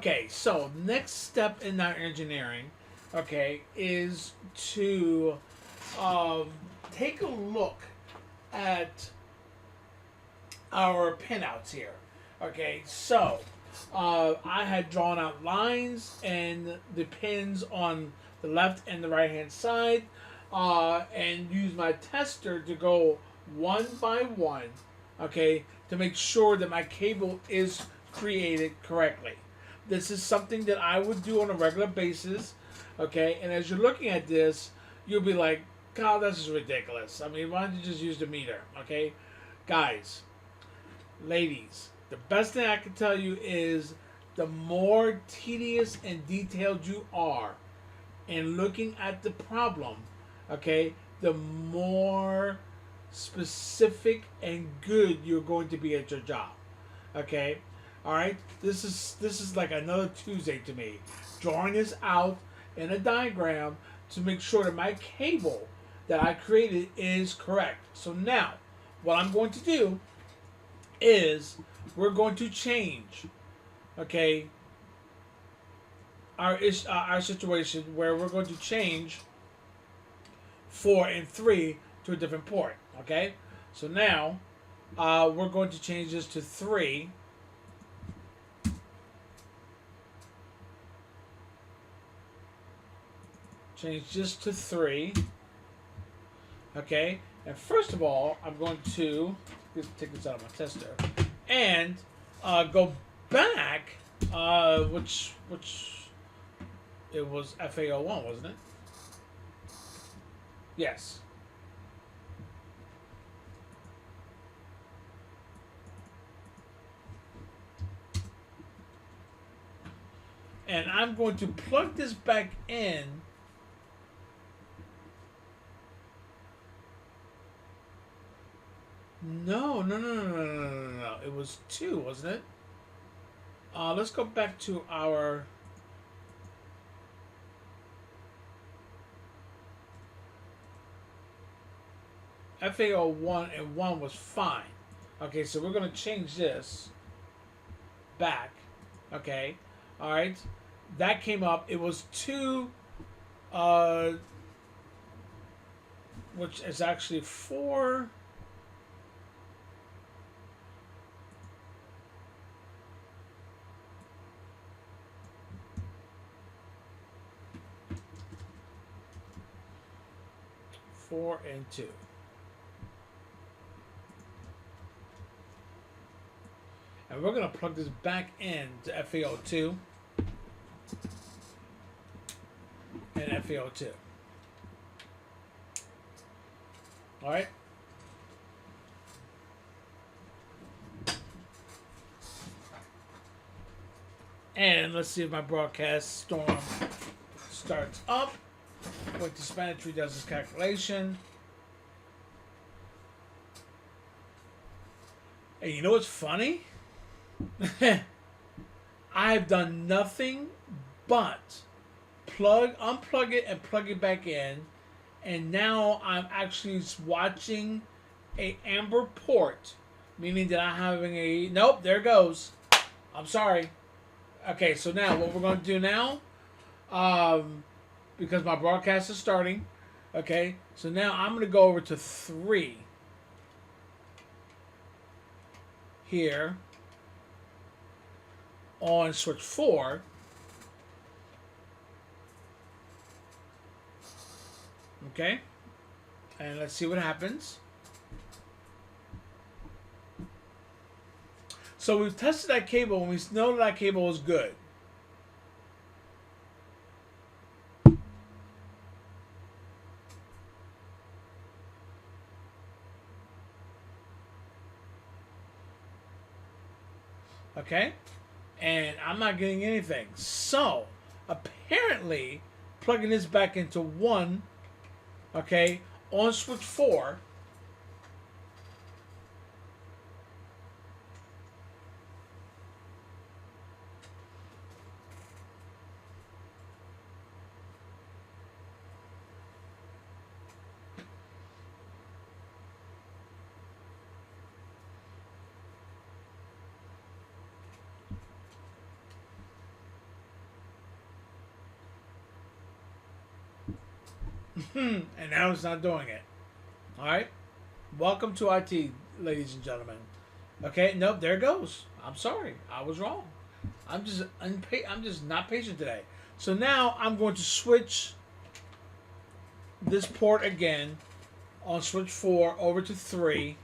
Okay, so next step in our engineering, okay, is to um, take a look at our pinouts here. Okay, so I had drawn out lines and the pins on the left and the right hand side, and use my tester to go one by one, okay, to make sure that my cable is created correctly. This is something that I would do on a regular basis, okay, and as you're looking at this, you'll be like, God, this is ridiculous. I mean, why don't you just use the meter, okay? Guys, ladies, the best thing I can tell you is the more tedious and detailed you are in looking at the problem, okay, the more specific and good you're going to be at your job. Okay? Alright? This is like another Tuesday to me. Drawing this out in a diagram to make sure that my cable that I created is correct. So now, what I'm going to do is we're going to change, okay, our situation where we're going to change 4 and 3 to a different port. Okay, so now we're going to change this to 3. Change this to 3. Okay, and first of all, I'm going to take this out of my tester and go back, which it was FA01, wasn't it? Yes. And I'm going to plug this back in. No. It was 2, wasn't it? Let's go back to our FA01 and 1 was fine. Okay, so we're going to change this back. Okay, all right. That came up. It was 2, which is actually 4. Four and 2. And we're going to plug this back in to FAO2 and FAO2. All right. And let's see if my broadcast storm starts up. Wait, the spanner tree does its calculation. And you know what's funny? I've done nothing but unplug it and plug it back in, and now I'm actually watching a amber port, meaning that I'm having a nope. There it goes. I'm sorry. Okay, so now what we're going to do now, because my broadcast is starting. Okay, so now I'm going to go over to 3 here on switch 4. Okay, and let's see what happens. So we've tested that cable and we know that cable is good. Okay, and I'm not getting anything. So apparently plugging this back into 1, okay, on switch 4, and now it's not doing it. All right. Welcome to IT, ladies and gentlemen. Okay, nope, there it goes. I'm sorry, I was wrong. I'm just not patient today. So now I'm going to switch this port again on switch 4 over to 3.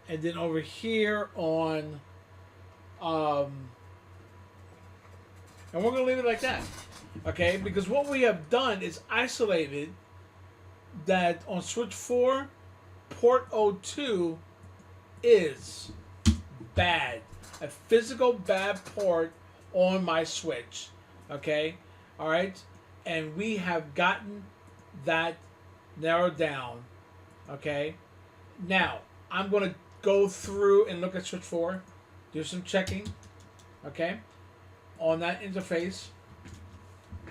And then over here on and we're going to leave it like that. Okay, because what we have done is isolated that on switch 4, port O2 is bad. A physical bad port on my switch. Okay, all right, and we have gotten that narrowed down. Okay, now I'm going to go through and look at switch 4, do some checking. Okay, on that interface,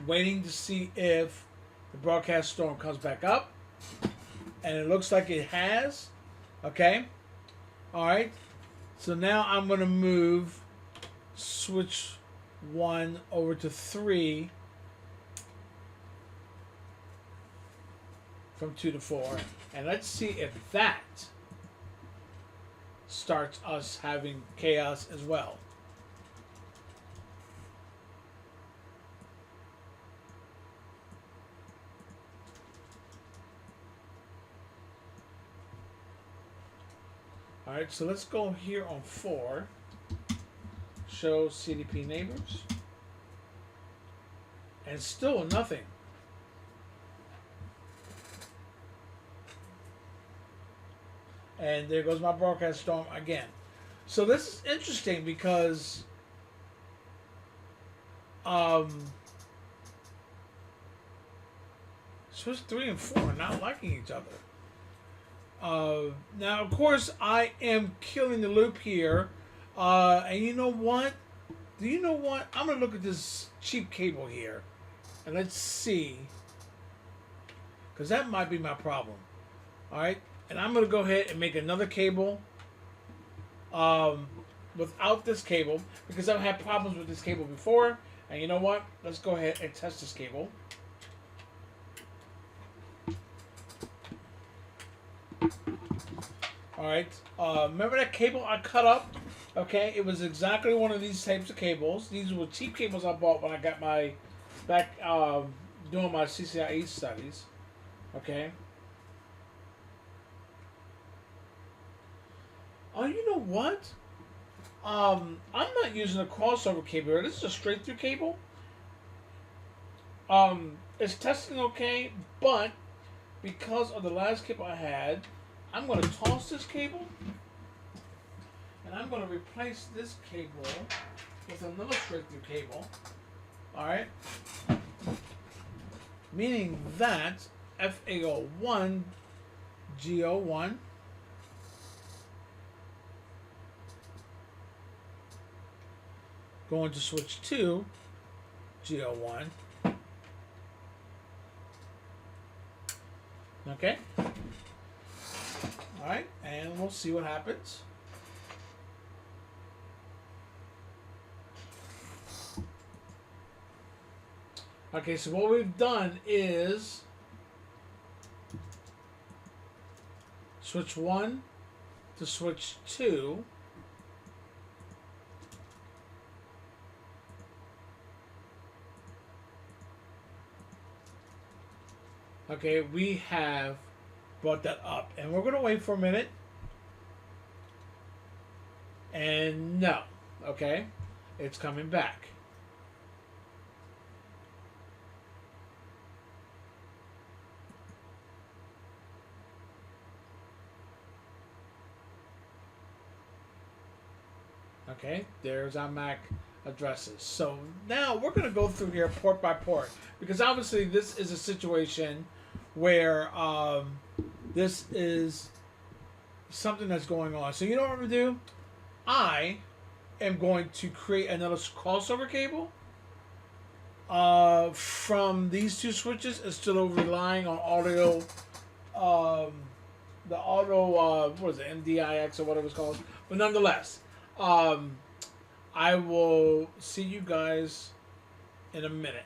waiting to see if the broadcast storm comes back up, and it looks like it has. Okay, all right, so now I'm going to move switch 1 over to 3 from 2 to 4, and let's see if that starts us having chaos as well. Alright, so let's go here on 4. Show CDP neighbors. And still nothing. And there goes my broadcast storm again. So this is interesting because switch 3 and 4 are not liking each other. Now, of course, I am killing the loop here. And you know what? Do you know what? I'm going to look at this cheap cable here. And let's see. Because that might be my problem. Alright? And I'm going to go ahead and make another cable. Without this cable. Because I've had problems with this cable before. And you know what? Let's go ahead and test this cable. Alright, remember that cable I cut up? Okay, it was exactly one of these types of cables. These were cheap cables I bought when I got my, back doing my CCNA studies. Okay. Oh, you know what? I'm not using a crossover cable. This is a straight through cable. It's testing okay, but because of the last cable I had, I'm going to toss this cable, and I'm going to replace this cable with another straight-through cable. Alright? Meaning that FAO1, GO1, going to switch 2, GO1. Okay? Alright, and we'll see what happens. Okay, so what we've done is switch 1 to switch 2. Okay, we have brought that up, and we're going to wait for a minute. And no, okay, it's coming back. Okay, there's our MAC addresses. So now we're going to go through here port by port, because obviously this is a situation where this is something that's going on. So you know what I'm going to do? I am going to create another crossover cable from these two switches instead of relying on audio, the auto, what is it, MDIX or whatever it's called. But nonetheless, I will see you guys in a minute.